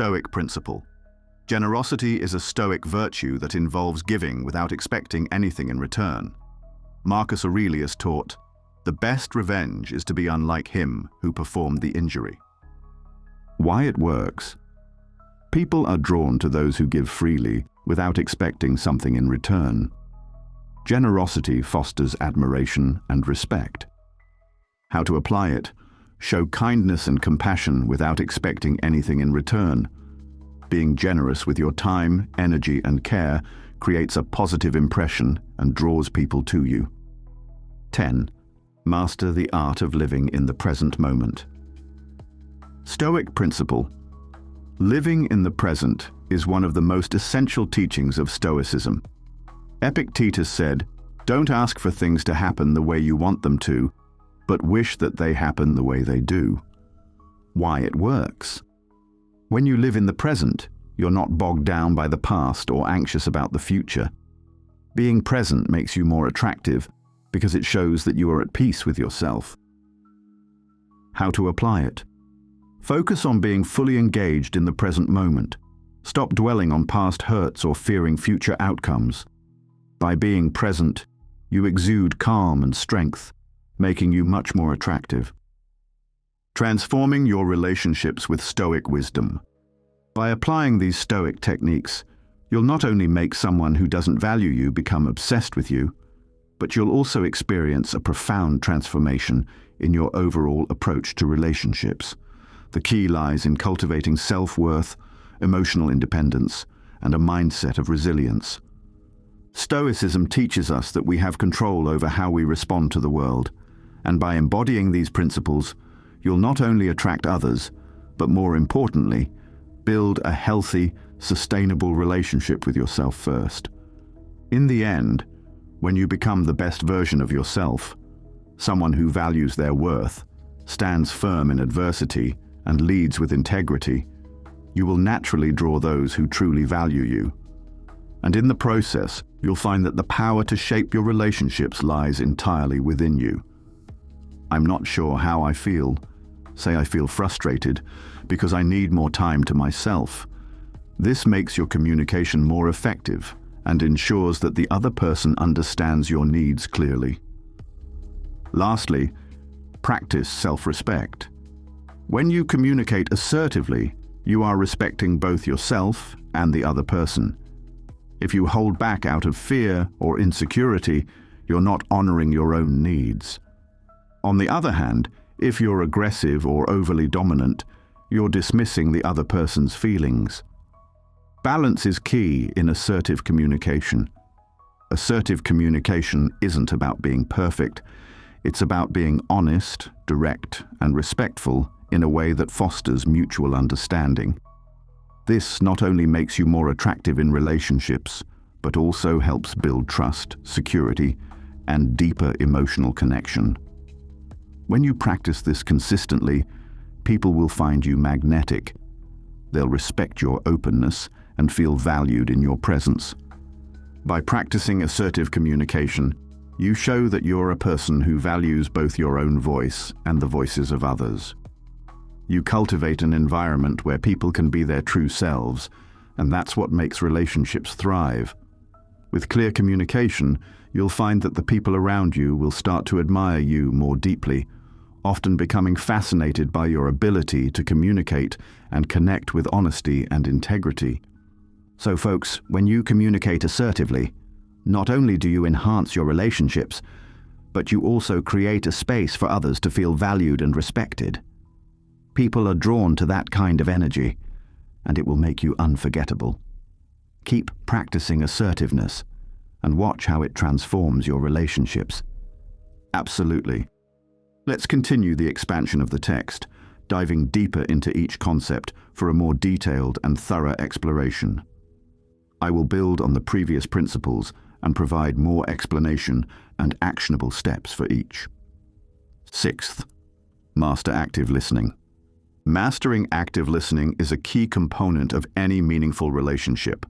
Stoic principle. Generosity is a Stoic virtue that involves giving without expecting anything in return. Marcus Aurelius taught, "The best revenge is to be unlike him who performed the injury." Why it works? People are drawn to those who give freely without expecting something in return. Generosity fosters admiration and respect. How to apply it? Show kindness and compassion without expecting anything in return. Being generous with your time, energy, and care creates a positive impression and draws people to you. 10. Master the art of living in the present moment. Stoic principle. Living in the present is one of the most essential teachings of Stoicism. Epictetus said, "Don't ask for things to happen the way you want them to, but wish that they happen the way they do." Why it works? When you live in the present, you're not bogged down by the past or anxious about the future. Being present makes you more attractive because it shows that you are at peace with yourself. How to apply it? Focus on being fully engaged in the present moment. Stop dwelling on past hurts or fearing future outcomes. By being present, you exude calm and strength, making you much more attractive. Transforming your relationships with Stoic wisdom. By applying these Stoic techniques, you'll not only make someone who doesn't value you become obsessed with you, but you'll also experience a profound transformation in your overall approach to relationships. The key lies in cultivating self-worth, emotional independence, and a mindset of resilience. Stoicism teaches us that we have control over how we respond to the world, and by embodying these principles, you'll not only attract others, but more importantly, build a healthy, sustainable relationship with yourself first. In the end, when you become the best version of yourself, someone who values their worth, stands firm in adversity, and leads with integrity, you will naturally draw those who truly value you. And in the process, you'll find that the power to shape your relationships lies entirely within you. I'm not sure how I feel. Say I feel frustrated because I need more time to myself. This makes your communication more effective and ensures that the other person understands your needs clearly. Lastly, practice self-respect. When you communicate assertively, you are respecting both yourself and the other person. If you hold back out of fear or insecurity, you're not honoring your own needs. On the other hand, if you're aggressive or overly dominant, you're dismissing the other person's feelings. Balance is key in assertive communication. Assertive communication isn't about being perfect. It's about being honest, direct, and respectful in a way that fosters mutual understanding. This not only makes you more attractive in relationships, but also helps build trust, security, and deeper emotional connection. When you practice this consistently, people will find you magnetic. They'll respect your openness and feel valued in your presence. By practicing assertive communication, you show that you're a person who values both your own voice and the voices of others. You cultivate an environment where people can be their true selves, and that's what makes relationships thrive. With clear communication, you'll find that the people around you will start to admire you more deeply, often becoming fascinated by your ability to communicate and connect with honesty and integrity. So folks, when you communicate assertively, not only do you enhance your relationships, but you also create a space for others to feel valued and respected. People are drawn to that kind of energy, and it will make you unforgettable. Keep practicing assertiveness, and watch how it transforms your relationships. Absolutely. Let's continue the expansion of the text, diving deeper into each concept for a more detailed and thorough exploration. I will build on the previous principles and provide more explanation and actionable steps for each. Sixth, master active listening. Mastering active listening is a key component of any meaningful relationship.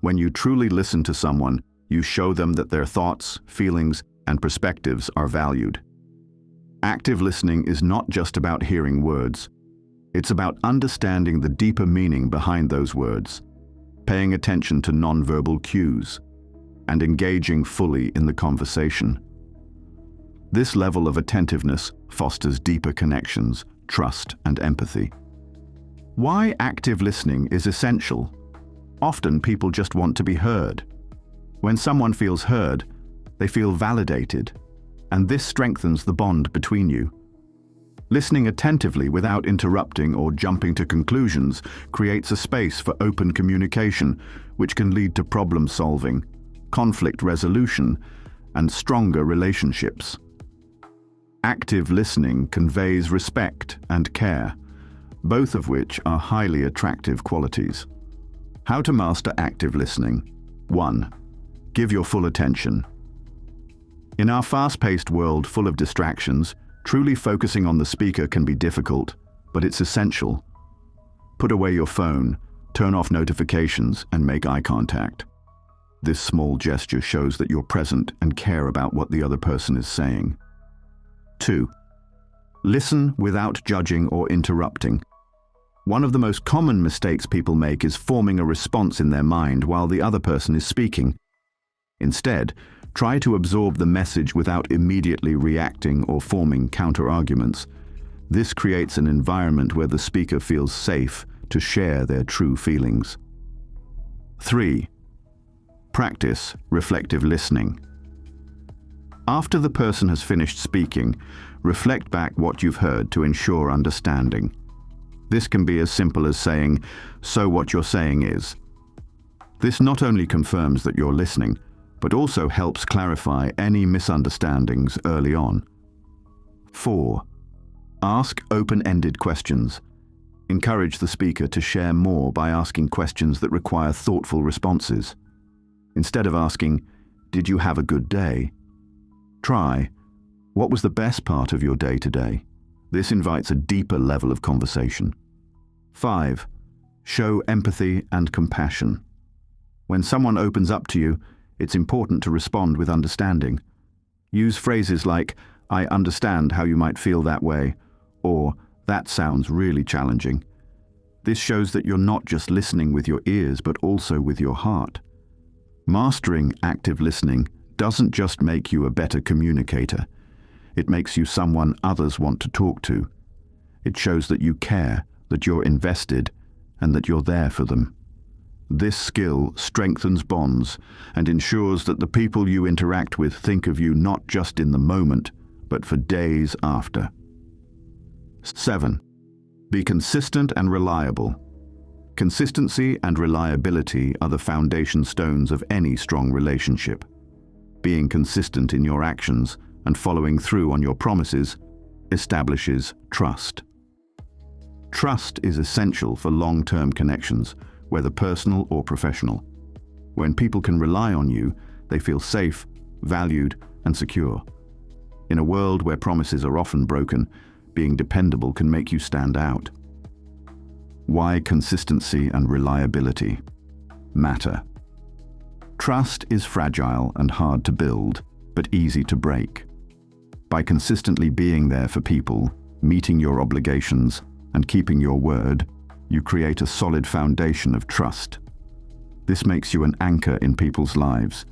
When you truly listen to someone, you show them that their thoughts, feelings, and perspectives are valued. Active listening is not just about hearing words. It's about understanding the deeper meaning behind those words, paying attention to nonverbal cues, and engaging fully in the conversation. This level of attentiveness fosters deeper connections, trust, and empathy. Why active listening is essential? Often people just want to be heard. When someone feels heard, they feel validated, and this strengthens the bond between you. Listening attentively without interrupting or jumping to conclusions creates a space for open communication, which can lead to problem solving, conflict resolution, and stronger relationships. Active listening conveys respect and care, both of which are highly attractive qualities. How to master active listening. 1. Give your full attention. In our fast-paced world full of distractions, truly focusing on the speaker can be difficult, but it's essential. Put away your phone, turn off notifications, and make eye contact. This small gesture shows that you're present and care about what the other person is saying. 2. Listen without judging or interrupting. One of the most common mistakes people make is forming a response in their mind while the other person is speaking. Instead, try to absorb the message without immediately reacting or forming counter-arguments. This creates an environment where the speaker feels safe to share their true feelings. 3. Practice reflective listening. After the person has finished speaking, reflect back what you've heard to ensure understanding. This can be as simple as saying, "So what you're saying is." This not only confirms that you're listening, but also helps clarify any misunderstandings early on. 4. Ask open-ended questions. Encourage the speaker to share more by asking questions that require thoughtful responses. Instead of asking, "Did you have a good day?" try, "What was the best part of your day today?" This invites a deeper level of conversation. 5. Show empathy and compassion. When someone opens up to you, it's important to respond with understanding. Use phrases like, "I understand how you might feel that way," or "That sounds really challenging." This shows that you're not just listening with your ears, but also with your heart. Mastering active listening doesn't just make you a better communicator. It makes you someone others want to talk to. It shows that you care, that you're invested, and that you're there for them. This skill strengthens bonds and ensures that the people you interact with think of you not just in the moment, but for days after. 7. Be consistent and reliable. Consistency and reliability are the foundation stones of any strong relationship. Being consistent in your actions and following through on your promises establishes trust. Trust is essential for long-term connections, whether personal or professional. When people can rely on you, they feel safe, valued, and secure. In a world where promises are often broken, being dependable can make you stand out. Why consistency and reliability matter. Trust is fragile and hard to build, but easy to break. By consistently being there for people, meeting your obligations, and keeping your word, you create a solid foundation of trust. This makes you an anchor in people's lives.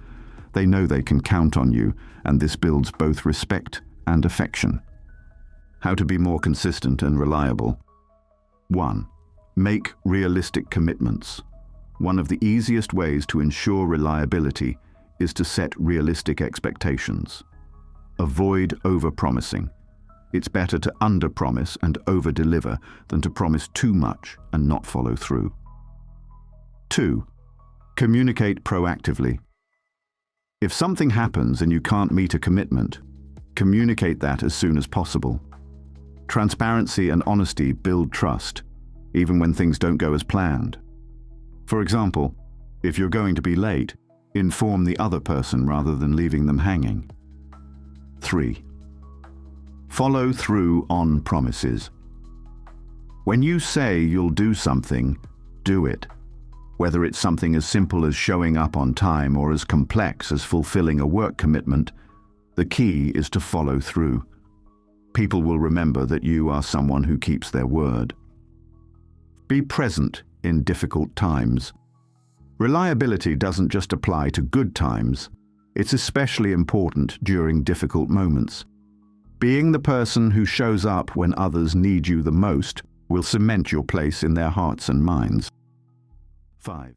They know they can count on you, and this builds both respect and affection. How to be more consistent and reliable. 1. Make realistic commitments. One of the easiest ways to ensure reliability is to set realistic expectations. Avoid over-promising. It's better to under-promise and over-deliver than to promise too much and not follow through. 2. Communicate proactively. If something happens and you can't meet a commitment, communicate that as soon as possible. Transparency and honesty build trust, even when things don't go as planned. For example, if you're going to be late, inform the other person rather than leaving them hanging. 3. Follow through on promises. When you say you'll do something, do it. Whether it's something as simple as showing up on time or as complex as fulfilling a work commitment, the key is to follow through. People will remember that you are someone who keeps their word. Be present in difficult times. Reliability doesn't just apply to good times. It's especially important during difficult moments. Being the person who shows up when others need you the most will cement your place in their hearts and minds. 5.